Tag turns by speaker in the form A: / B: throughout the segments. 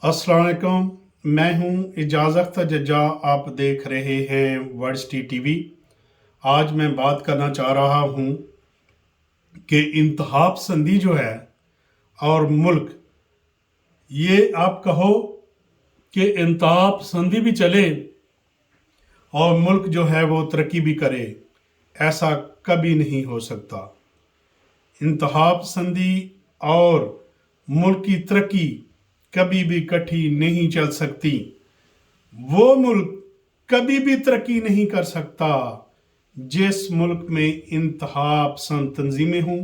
A: अस्सलाम वालेकुम। मैं हूं इजाज़त जज्जा। आप देख रहे हैं वर्ल्ड टीवी। आज मैं बात करना चाह रहा हूं कि इंतहा पसंदी जो है और मुल्क, ये आप कहो कि इंतहा पसंदी भी चले और मुल्क जो है वो तरक्की भी करे, ऐसा कभी नहीं हो सकता। इंतहा पसंदी और मुल्क की तरक्की कभी भी इकट्ठी नहीं चल सकती। वो मुल्क कभी भी तरक्की नहीं कर सकता जिस मुल्क में इंतहा पसंद तंजीमें हों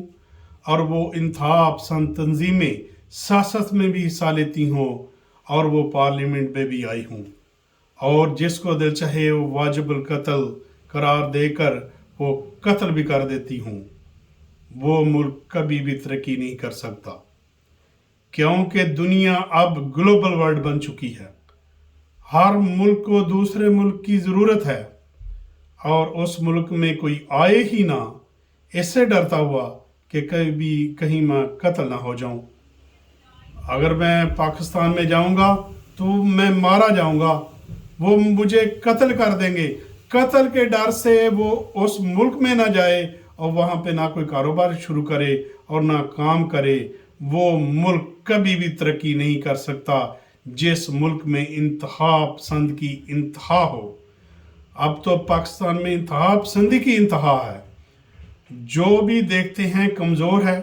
A: और वो इंतहा पसंद तंजीमें सियासत में भी हिस्सा लेती हों और वो पार्लियामेंट में भी आई हों और जिसको दिल चाहे वो वाजिबुल कत्ल करार देकर वो कत्ल भी कर देती हों। वो मुल्क कभी भी तरक्की नहीं कर सकता, क्योंकि दुनिया अब ग्लोबल वर्ल्ड बन चुकी है। हर मुल्क को दूसरे मुल्क की ज़रूरत है और उस मुल्क में कोई आए ही ना, इससे डरता हुआ कि कहीं मैं कत्ल ना हो जाऊं। अगर मैं पाकिस्तान में जाऊंगा तो मैं मारा जाऊंगा, वो मुझे कत्ल कर देंगे। कत्ल के डर से वो उस मुल्क में ना जाए और वहाँ पे ना कोई कारोबार शुरू करे और ना काम करे। वो मुल्क कभी भी तरक्की नहीं कर सकता जिस मुल्क में इंतहा पसंद की इंतहा हो। अब तो पाकिस्तान में इंतहा पसंदी की इंतहा है। जो भी देखते हैं कमज़ोर है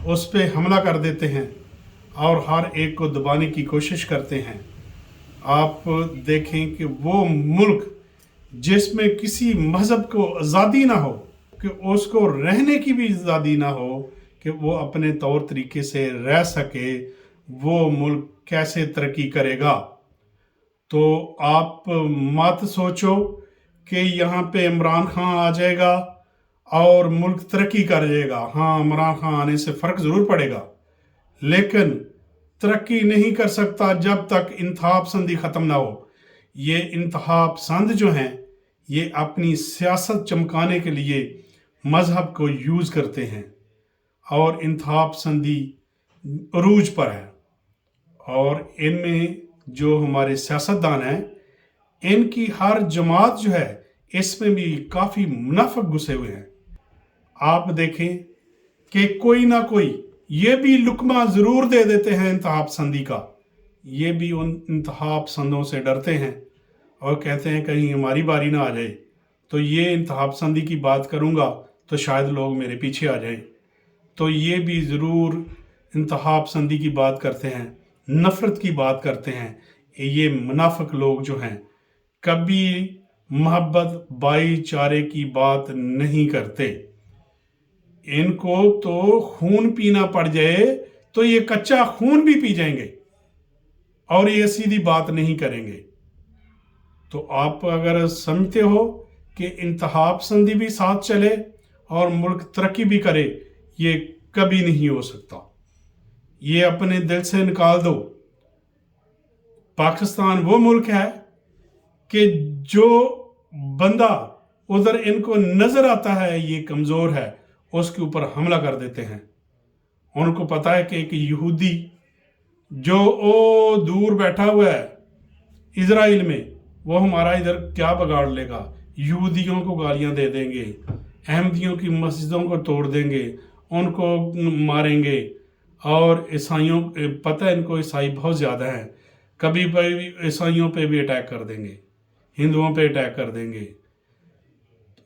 A: उस पर हमला कर देते हैं और हर एक को दबाने की कोशिश करते हैं। आप देखें कि वो मुल्क जिसमें किसी मज़हब को आज़ादी ना हो, कि उसको रहने की भी आज़ादी ना हो, कि वो अपने तौर तरीके से रह सके, वो मुल्क कैसे तरक्की करेगा। तो आप मत सोचो कि यहाँ पे इमरान खान आ जाएगा और मुल्क तरक्की कर जाएगा। हाँ, इमरान खान आने से फ़र्क ज़रूर पड़ेगा, लेकिन तरक्की नहीं कर सकता जब तक इंतहा पसंदी ख़त्म ना हो। ये इंतहा पसंद जो हैं, ये अपनी सियासत चमकाने के लिए मज़हब को यूज़ करते हैं और इंतहा पसंदी अरूज पर है। और इनमें जो हमारे सियासतदान हैं, इनकी हर जमात जो है इसमें भी काफ़ी मुनाफिक घुसे हुए हैं। आप देखें कि कोई ना कोई ये भी लुकमा ज़रूर दे देते हैं इंतहा पसंदी का। ये भी उन इंतहा पसंदों से डरते हैं और कहते हैं कहीं हमारी बारी ना आ जाए, तो ये इंतहा पसंदी की बात करूँगा तो शायद लोग मेरे पीछे आ जाएं। तो ये भी ज़रूर इंतहा पसंदी की बात करते हैं, नफ़रत की बात करते हैं। ये मुनाफिक लोग जो हैं कभी मोहब्बत भाईचारे की बात नहीं करते। इनको तो खून पीना पड़ जाए तो ये कच्चा खून भी पी जाएंगे और ये सीधी बात नहीं करेंगे। तो आप अगर समझते हो कि इंतहा पसंदी भी साथ चले और मुल्क तरक्की भी करे, ये कभी नहीं हो सकता। ये अपने दिल से निकाल दो। पाकिस्तान वो मुल्क है कि जो बंदा उधर इनको नजर आता है ये कमजोर है, उसके ऊपर हमला कर देते हैं। उनको पता है कि एक यहूदी जो ओ दूर बैठा हुआ है इजराइल में, वो हमारा इधर क्या बिगाड़ लेगा। यहूदियों को गालियां दे देंगे, अहमदियों की मस्जिदों को तोड़ देंगे, उनको मारेंगे। और ईसाइयों, पता है इनको ईसाई बहुत ज़्यादा हैं, कभी भी ईसाइयों पे भी अटैक कर देंगे, हिंदुओं पे अटैक कर देंगे।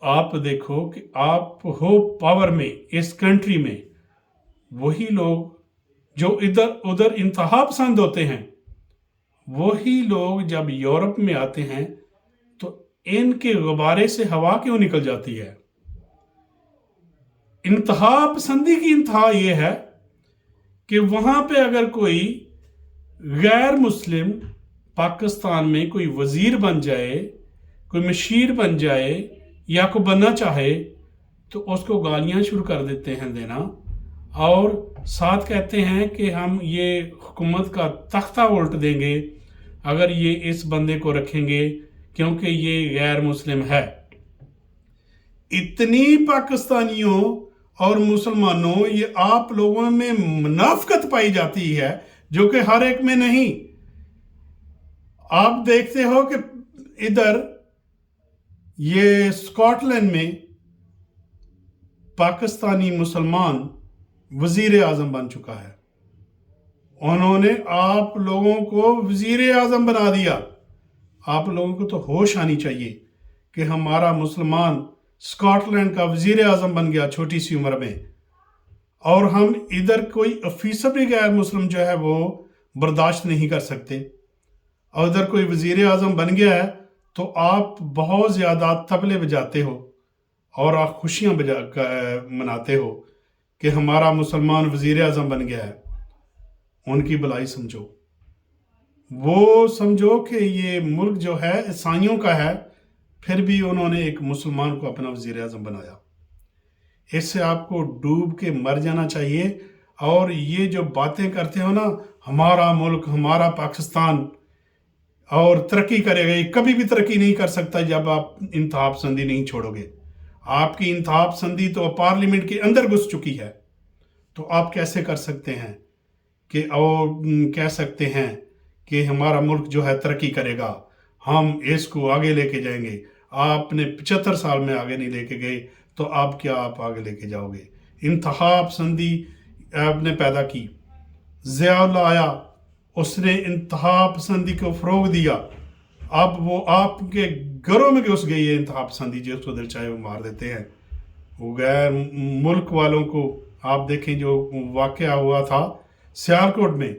A: आप देखो कि आप हो पावर में इस कंट्री में, वही लोग जो इधर उधर इंतहा पसंद होते हैं, वही लोग जब यूरोप में आते हैं तो इनके गुब्बारे से हवा क्यों निकल जाती है। इंतहा पसंदी की इंतहा ये है कि वहां पे अगर कोई गैर मुस्लिम पाकिस्तान में कोई वजीर बन जाए, कोई मशीर बन जाए या को बनना चाहे, तो उसको गालियां शुरू कर देते हैं देना और साथ कहते हैं कि हम ये हुकूमत का तख्ता उल्ट देंगे अगर ये इस बंदे को रखेंगे क्योंकि ये गैर मुस्लिम है। इतनी पाकिस्तानियों और मुसलमानों, ये आप लोगों में मुनाफिकत पाई जाती है जो कि हर एक में नहीं। आप देखते हो कि इधर ये स्कॉटलैंड में पाकिस्तानी मुसलमान वजीर आजम बन चुका है। उन्होंने आप लोगों को वजीर आजम बना दिया। आप लोगों को तो होश आनी चाहिए कि हमारा मुसलमान स्कॉटलैंड का वजीर आजम बन गया छोटी सी उम्र में, और हम इधर कोई फीसद भी गैर मुस्लिम जो है वो बर्दाश्त नहीं कर सकते, और उधर कोई वजीर आजम बन गया है तो आप बहुत ज़्यादा तबले बजाते हो और आप खुशियाँ मनाते हो कि हमारा मुसलमान वजीर आजम बन गया है। उनकी भलाई समझो, वो समझो कि ये मुल्क जो है ईसाइयों का है, फिर भी उन्होंने एक मुसलमान को अपना वजीर आजम बनाया। इससे आपको डूब के मर जाना चाहिए। और ये जो बातें करते हो ना, हमारा मुल्क, हमारा पाकिस्तान और तरक्की करेगा, ये कभी भी तरक्की नहीं कर सकता जब आप इंतहा पसंदी नहीं छोड़ोगे। आपकी इंतहा पसंदी तो पार्लियामेंट के अंदर घुस चुकी है, तो आप कैसे कर सकते हैं कि और कह सकते हैं कि हमारा मुल्क जो है तरक्की करेगा, हम इसको आगे लेके जाएंगे। आपने 75 साल में आगे नहीं लेके गए, तो आप क्या आप आगे लेके जाओगे? इंतहा पसंदी आपने पैदा की, ज़ियाउल्लाह आया, उसने इंतहा पसंदी को फ़रोग दिया। अब वो आपके घरों में घुस गई है इंतहा पसंदी, जिसको दिल चाहे वो मार देते हैं। वो गैर मुल्क वालों को आप देखें, जो वाक़या हुआ था सियालकोट में,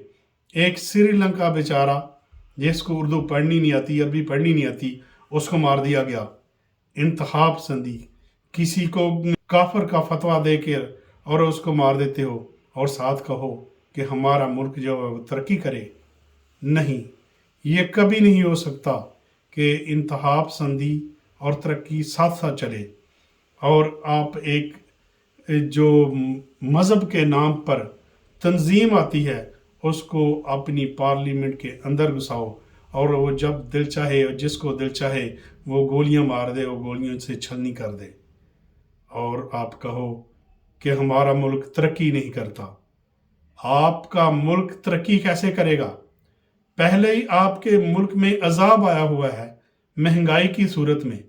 A: एक श्रीलंका बेचारा जिसको उर्दू पढ़नी नहीं आती, अरबी पढ़नी नहीं आती, उसको मार दिया गया। इंतहा पसंदी, किसी को काफिर का फतवा दे के और उसको मार देते हो, और साथ कहो कि हमारा मुल्क जो है वो तरक्की करे। नहीं, ये कभी नहीं हो सकता कि इंतहा पसंदी और तरक्की साथ साथ चले। और आप एक जो मज़हब के नाम पर तंजीम आती है, उसको अपनी पार्लियामेंट के अंदर घुसाओ, और वो जब दिल चाहे और जिसको दिल चाहे वो गोलियां मार दे, वो गोलियों से छलनी कर दे, और आप कहो कि हमारा मुल्क तरक्की नहीं करता। आपका मुल्क तरक्की कैसे करेगा? पहले ही आपके मुल्क में अजाब आया हुआ है महंगाई की सूरत में।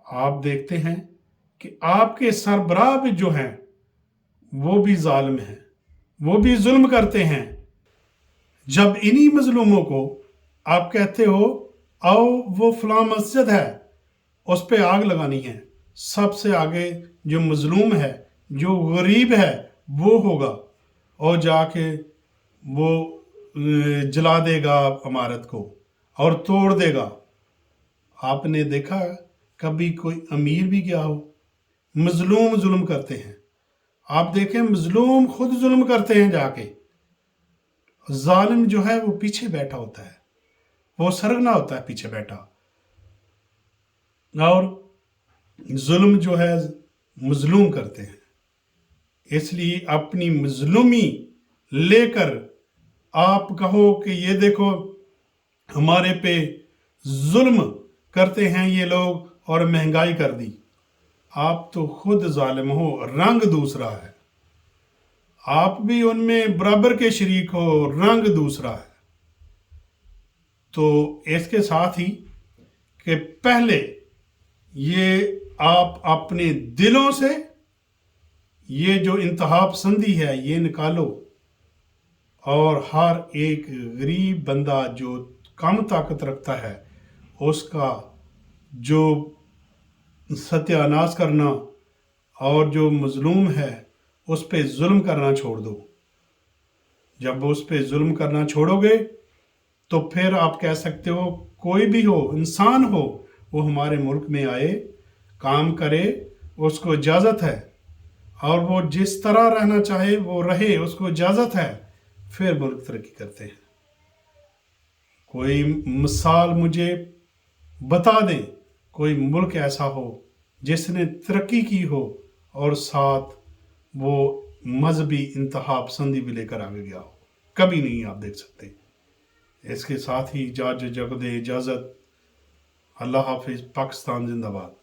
A: आप देखते हैं कि आपके सरबराह भी जो हैं वो भी जालिम हैं, वो भी जुल्म करते हैं। जब इन्हीं मजलूमों को आप कहते हो आओ वो फलां मस्जिद है उस पे आग लगानी है, सबसे आगे जो मजलूम है, जो गरीब है, वो होगा, और जाके वो जला देगा इमारत को और तोड़ देगा। आपने देखा कभी कोई अमीर भी गया हो? मजलूम जुल्म करते हैं। आप देखें, मजलूम खुद जुल्म करते हैं जाके। जालिम जो है वो पीछे बैठा होता है, वो सरगना होता है पीछे बैठा, और जुल्म जो है मजलूम करते हैं। इसलिए अपनी मजलूमी लेकर आप कहो कि ये देखो हमारे पे जुल्म करते हैं ये लोग और महंगाई कर दी। आप तो खुद जालिम हो, रंग दूसरा है। आप भी उनमें बराबर के शरीक हो, रंग दूसरा है। तो इसके साथ ही कि पहले ये आप अपने दिलों से ये जो इंतहा पसंदी है ये निकालो, और हर एक गरीब बंदा जो कम ताकत रखता है उसका जो सत्यानाश करना और जो मजलूम है उस पे जुल्म करना छोड़ दो। जब उस पे जुल्म करना छोड़ोगे तो फिर आप कह सकते हो कोई भी हो, इंसान हो, वो हमारे मुल्क में आए, काम करे, उसको इजाज़त है, और वो जिस तरह रहना चाहे वो रहे, उसको इजाज़त है, फिर मुल्क तरक्की करते हैं। कोई मिसाल मुझे बता दें, कोई मुल्क ऐसा हो जिसने तरक्की की हो और साथ वो मजहबी इंतहा पसंदी भी लेकर आगे गया हो? कभी नहीं आप देख सकते। इसके साथ ही जग दे इजाज़त। अल्लाह हाफिज़। पाकिस्तान जिंदाबाद।